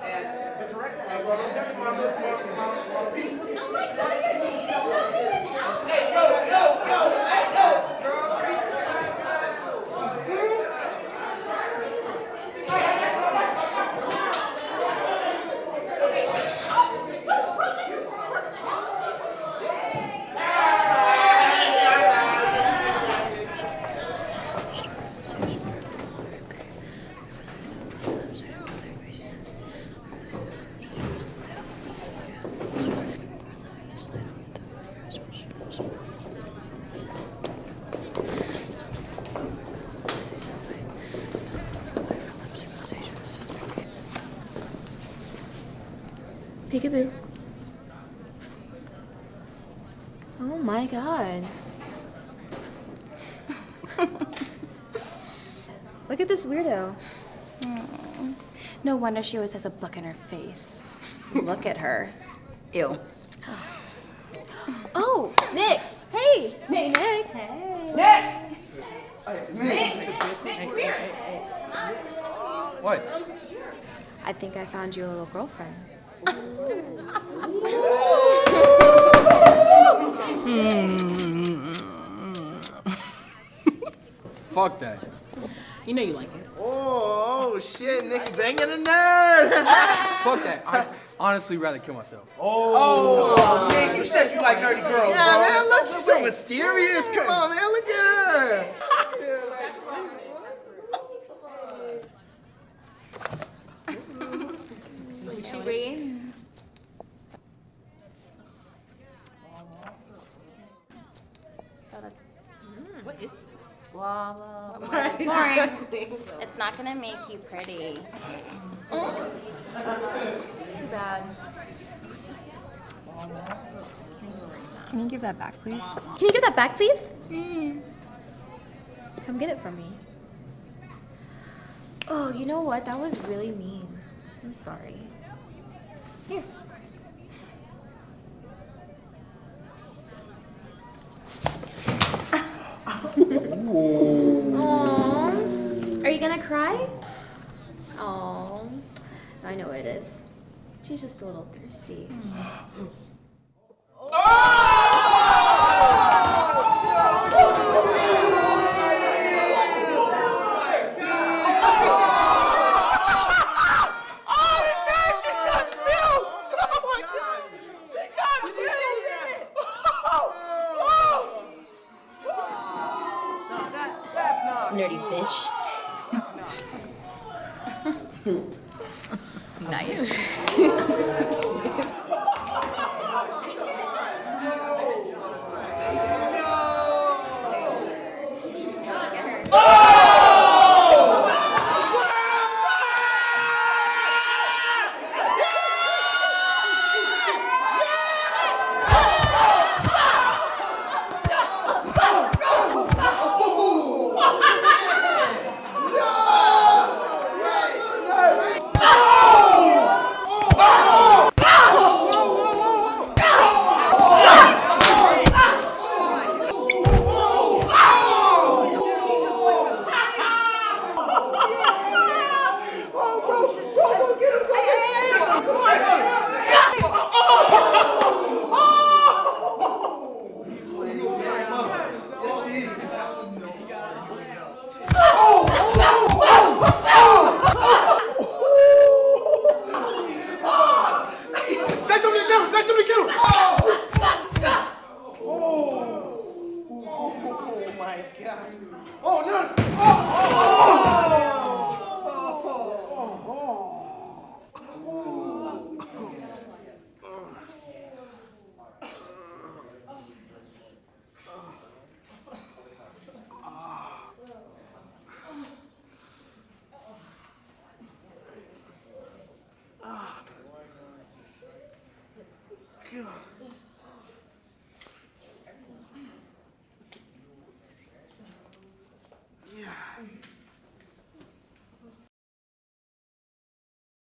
And the director, I brought him down my piece. Hey, yo, girl, Peekaboo. Oh my god. Look at this weirdo. Oh, no wonder she always has a book in her face. Look at her. Ew. Oh, Nick. Hey. Nick. Hey. Nick! What? I think I found you a little girlfriend. Fuck that. You know you like it. Oh, shit, Nick's banging a nerd! Fuck that. I'd honestly rather kill myself. Oh, Nick, you said you like nerdy girls, Yeah, bro. man, look, she's so mysterious. Come on, man, look at her. She read? Oh, that's... What is Blah, blah, blah. It's boring. It's not gonna make you pretty. It's too bad. Can you give that back, please? Can you give that back, please? Come get it from me. Oh, you know what? That was really mean. I'm sorry. Here. Aww. Are you gonna cry? Aww. I know it is. She's just a little thirsty. Nerdy bitch. Nice.